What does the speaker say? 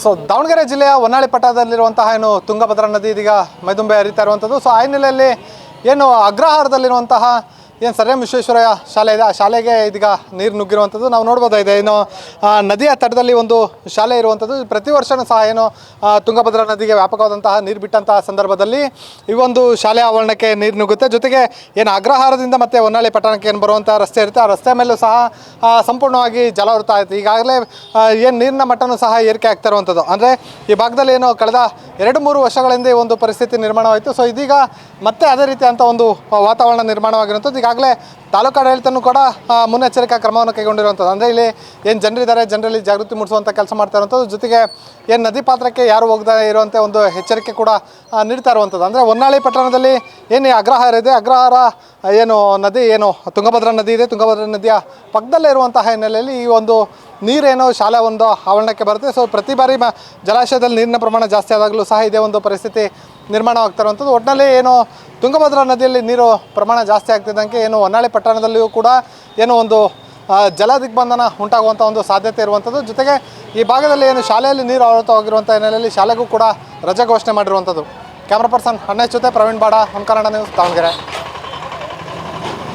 So Davanagere ಜಿಲ್ಲೆಯ ಹೊನ್ನಾಳಿ ಪಟ್ಟಣದಲ್ಲಿರುವಂತಹ ಏನು ತುಂಗಭದ್ರಾ ನದಿ ಇದೀಗ ಮೈದುಂಬೆ ಹರಿತಾ ಇರುವಂಥದ್ದು. ಸೊ ಆ ಹಿನ್ನೆಲೆಯಲ್ಲಿ ಏನು ಅಗ್ರಹಾರದಲ್ಲಿರುವಂತಹ ಏನು ಸರ್ ಎಂ ವಿಶ್ವೇಶ್ವರಯ್ಯ ಶಾಲೆ ಇದೆ, ಆ ಶಾಲೆಗೆ ಇದೀಗ ನೀರು ನುಗ್ಗಿರುವಂಥದ್ದು ನಾವು ನೋಡ್ಬೋದಾಗಿದೆ. ಏನು ನದಿಯ ತಟದಲ್ಲಿ ಒಂದು ಶಾಲೆ ಇರುವಂಥದ್ದು. ಪ್ರತಿ ವರ್ಷವೂ ಸಹ ಏನು ತುಂಗಭದ್ರಾ ನದಿಗೆ ವ್ಯಾಪಕವಾದಂತಹ ನೀರು ಬಿಟ್ಟಂತಹ ಸಂದರ್ಭದಲ್ಲಿ ಈ ಒಂದು ಶಾಲೆ ಆವರಣಕ್ಕೆ ನೀರು ನುಗ್ಗುತ್ತೆ. ಜೊತೆಗೆ ಏನು ಅಗ್ರಹಾರದಿಂದ ಮತ್ತು ಹೊನ್ನಾಳಿ ಪಟ್ಟಣಕ್ಕೆ ಏನು ಬರುವಂಥ ರಸ್ತೆ ಇರುತ್ತೆ, ಆ ರಸ್ತೆ ಮೇಲೂ ಸಹ ಸಂಪೂರ್ಣವಾಗಿ ಜಲಾವೃತ ಆಯಿತು. ಈಗಾಗಲೇ ಏನು ನೀರಿನ ಮಟ್ಟನೂ ಸಹ ಏರಿಕೆ ಆಗ್ತಾ ಇರುವಂಥದ್ದು. ಅಂದರೆ ಈ ಭಾಗದಲ್ಲಿ ಏನು ಕಳೆದ 2-3 ವರ್ಷಗಳಿಂದ ಈ ಒಂದು ಪರಿಸ್ಥಿತಿ ನಿರ್ಮಾಣವಾಯಿತು. ಸೊ ಇದೀಗ ಮತ್ತೆ ಅದೇ ರೀತಿಯಂಥ ಒಂದು ವಾತಾವರಣ ನಿರ್ಮಾಣವಾಗಿರುವಂಥದ್ದು. ಈಗಾಗಲೇ ತಾಲೂಕು ಆಡಳಿತನೂ ಕೂಡ ಮುನ್ನೆಚ್ಚರಿಕಾ ಕ್ರಮವನ್ನು ಕೈಗೊಂಡಿರುವಂಥದ್ದು. ಅಂದರೆ ಇಲ್ಲಿ ಏನು ಜನರಿದ್ದಾರೆ, ಜನರಲ್ಲಿ ಜಾಗೃತಿ ಮೂಡಿಸುವಂಥ ಕೆಲಸ ಮಾಡ್ತಾ ಇರುವಂಥದ್ದು. ಜೊತೆಗೆ ಏನು ನದಿ ಪಾತ್ರಕ್ಕೆ ಯಾರು ಹೋಗದೇ ಇರುವಂಥ ಒಂದು ಎಚ್ಚರಿಕೆ ಕೂಡ ನೀಡ್ತಾ ಇರುವಂಥದ್ದು. ಅಂದರೆ ಹೊನ್ನಾಳಿ ಪಟ್ಟಣದಲ್ಲಿ ಏನು ಅಗ್ರಹಾರ ಇದೆ, ಅಗ್ರಹಾರ ಏನು ನದಿ ಏನು ತುಂಗಭದ್ರಾ ನದಿ ಇದೆ, ತುಂಗಭದ್ರಾ ನದಿಯ ಪಕ್ಕದಲ್ಲೇ ಇರುವಂತಹ ಹಿನ್ನೆಲೆಯಲ್ಲಿ ಈ ಒಂದು ನೀರೇನು ಶಾಲೆ ಒಂದು ಆವರಣಕ್ಕೆ ಬರುತ್ತೆ. ಸೊ ಪ್ರತಿ ಬಾರಿ ಜಲಾಶಯದಲ್ಲಿ ನೀರಿನ ಪ್ರಮಾಣ ಜಾಸ್ತಿ ಆದಾಗಲೂ ಸಹ ಇದೇ ಒಂದು ಪರಿಸ್ಥಿತಿ ನಿರ್ಮಾಣವಾಗ್ತಾ ಇರುವಂಥದ್ದು. ಒಟ್ಟಿನಲ್ಲಿ ಏನು ತುಂಗಭದ್ರಾ ನದಿಯಲ್ಲಿ ನೀರು ಪ್ರಮಾಣ ಜಾಸ್ತಿ ಆಗ್ತಿದ್ದಂಗೆ ಏನು ಹೊನ್ನಾಳಿ ಪಟ್ಟಣದಲ್ಲಿಯೂ ಕೂಡ ಏನೋ ಒಂದು ಜಲ ದಿಗ್ಬಂಧನ ಉಂಟಾಗುವಂಥ ಒಂದು ಸಾಧ್ಯತೆ ಇರುವಂಥದ್ದು. ಜೊತೆಗೆ ಈ ಭಾಗದಲ್ಲಿ ಏನು ಶಾಲೆಯಲ್ಲಿ ನೀರು ಆವೃತವಾಗಿರುವಂಥ ಹಿನ್ನೆಲೆಯಲ್ಲಿ ಶಾಲೆಗೂ ಕೂಡ ರಜೆ ಘೋಷಣೆ ಮಾಡಿರುವಂಥದ್ದು. ಕ್ಯಾಮ್ರಾ ಪರ್ಸನ್ ಅಣ್ಣೇಶ್ ಜೊತೆ ಪ್ರವೀಣ್ ಬಾಡ, ಒನ್ ಕನ್ನಡ ನ್ಯೂಸ್, ದಾವಣಗೆರೆ.